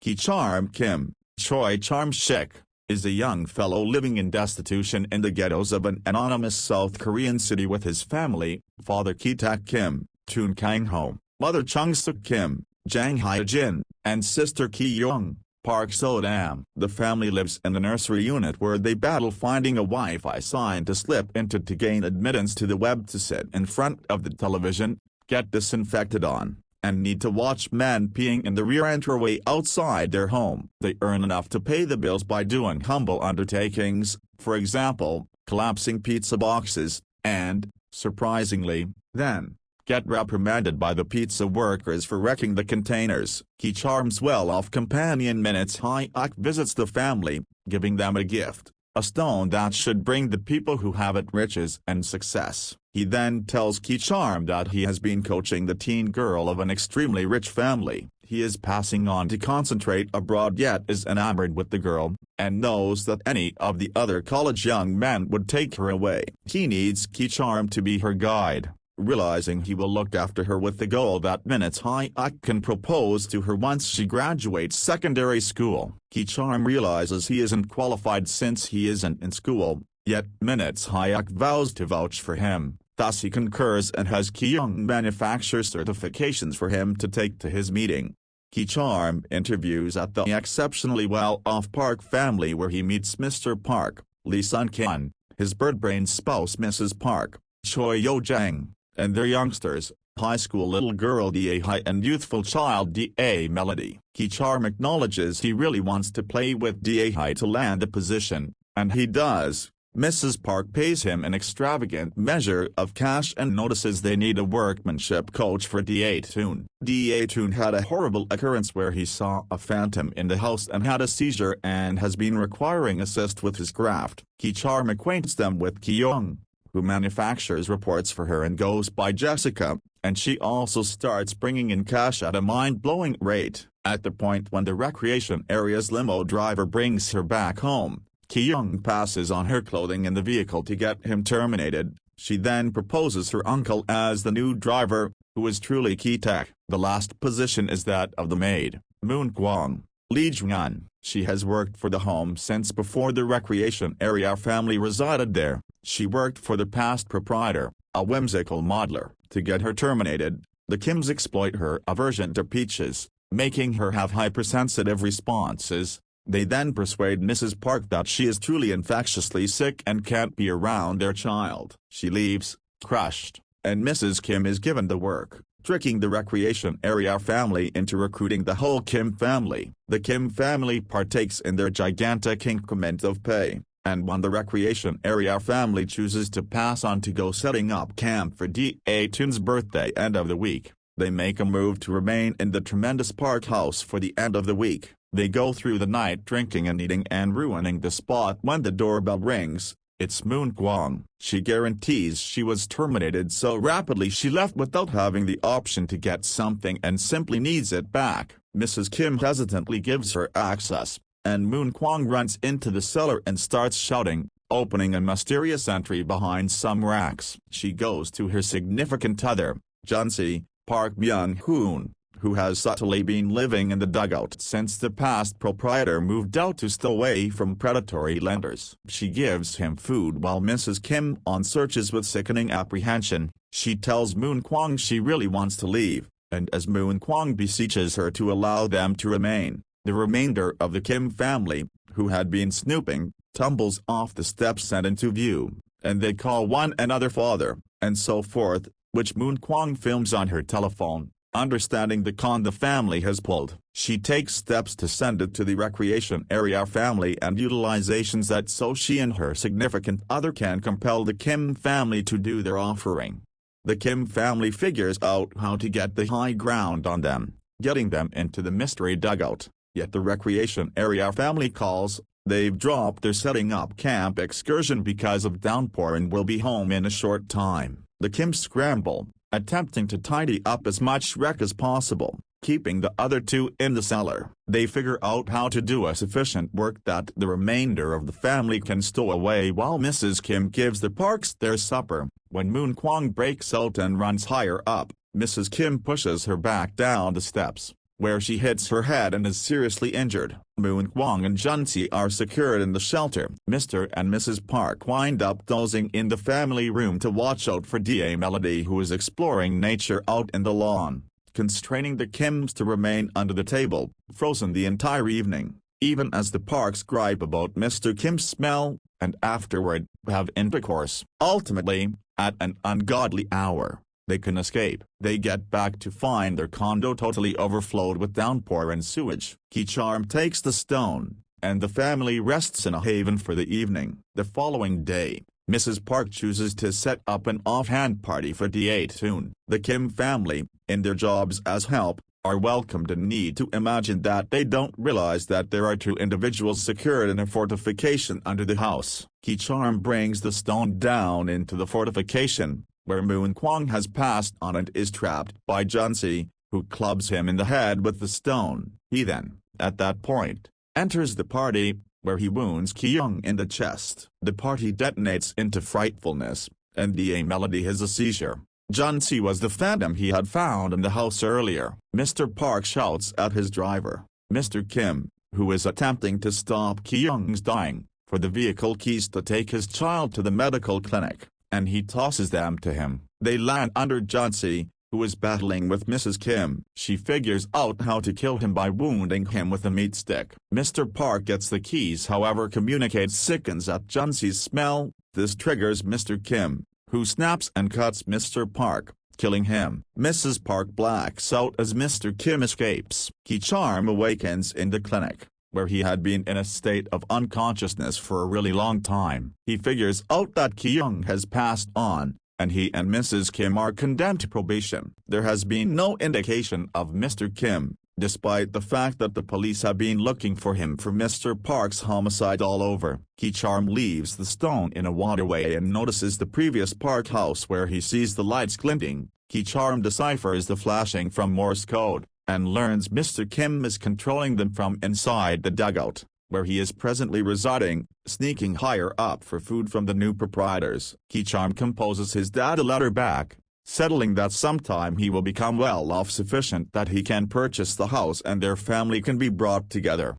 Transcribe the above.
Ki Charm Kim, Choi Charm Shik, is a young fellow living in destitution in the ghettos of an anonymous South Korean city with his family, father Ki-tak Kim, Chun Kang-ho, mother Chung-suk Kim, Jang Hye-jin, and sister Ki-young, Park So-dam. The family lives in the nursery unit where they battle finding a Wi-Fi sign to slip into to gain admittance to the web to sit in front of the television, get disinfected on, and need to watch men peeing in the rear entryway outside their home. They earn enough to pay the bills by doing humble undertakings, for example, collapsing pizza boxes, and, surprisingly, then get reprimanded by the pizza workers for wrecking the containers. Ki Charm's well-off companion Minutes Hyuk visits the family, giving them a gift, a stone that should bring the people who have it riches and success. He then tells Ki Charm that he has been coaching the teen girl of an extremely rich family. He is passing on to concentrate abroad yet is enamored with the girl, and knows that any of the other college young men would take her away. He needs Ki Charm to be her guide, realizing he will look after her with the goal that Minutes Hyuk can propose to her once she graduates secondary school. Ki Charm realizes he isn't qualified since he isn't in school, yet Minutes Hyuk vows to vouch for him, thus he concurs and has Ki-young manufacture certifications for him to take to his meeting. Ki Charm interviews at the exceptionally well-off Park family where he meets Mr. Park, Lee Sun-kyun, his bird-brained spouse Mrs. Park, Choi Yo-jang, and their youngsters, high school little girl Da-hye and youthful child Da-melody. Ki Charm acknowledges he really wants to play with Da-hye to land the position, and he does. Mrs. Park pays him an extravagant measure of cash and notices they need a workmanship coach for Da-tun. Da-tun had a horrible occurrence where he saw a phantom in the house and had a seizure and has been requiring assist with his craft. Ki Charm acquaints them with Ki-young, who manufactures reports for her and goes by Jessica, and she also starts bringing in cash at a mind-blowing rate. At the point when the recreation area's limo driver brings her back home, Ki-young passes on her clothing in the vehicle to get him terminated. She then proposes her uncle as the new driver, who is truly Ki-tak. The last position is that of the maid, Moon Kwang, Lee Jung-un. She has worked for the home since before the recreation area family resided there. She worked for the past proprietor, a whimsical modeler. To get her terminated, the Kims exploit her aversion to peaches, making her have hypersensitive responses. They then persuade Mrs. Park that she is truly infectiously sick and can't be around their child. She leaves, crushed, and Mrs. Kim is given the work, tricking the recreation area family into recruiting the whole Kim family. The Kim family partakes in their gigantic increment of pay, and when the recreation area family chooses to pass on to go setting up camp for Da-tun's birthday end of the week, they make a move to remain in the tremendous Park house for the end of the week. They go through the night drinking and eating and ruining the spot when the doorbell rings. It's Moon Kwang. She guarantees she was terminated so rapidly she left without having the option to get something and simply needs it back. Mrs. Kim hesitantly gives her access, and Moon Kwang runs into the cellar and starts shouting, opening a mysterious entry behind some racks. She goes to her significant other, Junsi, Park Myung-hoon, who has subtly been living in the dugout since the past proprietor moved out to stay away from predatory lenders. She gives him food while Mrs. Kim on searches with sickening apprehension. She tells Moon Kwang she really wants to leave, and as Moon Kwang beseeches her to allow them to remain, the remainder of the Kim family, who had been snooping, tumbles off the steps and into view, and they call one another father, and so forth, which Moon Kwang films on her telephone. Understanding the con the family has pulled, she takes steps to send it to the recreation area family and utilizations that so she and her significant other can compel the Kim family to do their offering. The Kim family figures out how to get the high ground on them, getting them into the mystery dugout, yet the recreation area family calls. They've dropped their setting up camp excursion because of downpour and will be home in a short time. The Kims scramble, attempting to tidy up as much wreck as possible, keeping the other two in the cellar. They figure out how to do a sufficient work that the remainder of the family can stow away while Mrs. Kim gives the Parks their supper. When Moon Kwang breaks out and runs higher up, Mrs. Kim pushes her back down the steps. where she hits her head and is seriously injured. Moon Kwang and Junsi are secured in the shelter. Mr. and Mrs. Park wind up dozing in the family room to watch out for Da Melody, who is exploring nature out in the lawn, constraining the Kims to remain under the table, frozen the entire evening, even as the Parks gripe about Mr. Kim's smell, and afterward, have intercourse. Ultimately, at an ungodly hour, they can escape. They get back to find their condo totally overflowed with downpour and sewage. Ki Charm takes the stone, and the family rests in a haven for the evening. The following day, Mrs. Park chooses to set up an offhand party for Da-Toon. The Kim family, in their jobs as help, are welcomed and need to imagine that they don't realize that there are two individuals secured in a fortification under the house. Ki Charm brings the stone down into the fortification, where Moon Kwang has passed on and is trapped by Junsi, who clubs him in the head with the stone. He then, at that point, enters the party, where he wounds Ki-young in the chest. The party detonates into frightfulness, and Da Melody has a seizure. Junsi was the phantom he had found in the house earlier. Mr. Park shouts at his driver, Mr. Kim, who is attempting to stop Ki-young's dying, for the vehicle keys to take his child to the medical clinic, and he tosses them to him. They land under Junsi, who is battling with Mrs. Kim. She figures out how to kill him by wounding him with a meat stick. Mr. Park gets the keys, however sickens at Junsi's smell. This triggers Mr. Kim, who snaps and cuts Mr. Park, killing him. Mrs. Park blacks out as Mr. Kim escapes. Ki Charm awakens in the clinic, where he had been in a state of unconsciousness for a really long time. He figures out that Ki-young has passed on, and he and Mrs. Kim are condemned to probation. There has been no indication of Mr. Kim, despite the fact that the police have been looking for him for Mr. Park's homicide all over. Ki Charm leaves the stone in a waterway and notices the previous Park house where he sees the lights glinting. Ki Charm deciphers the flashing from Morse code, and learns Mr. Kim is controlling them from inside the dugout, where he is presently residing, sneaking higher up for food from the new proprietors. Ki Charm composes his dad a letter back, settling that sometime he will become well off sufficient that he can purchase the house and their family can be brought together.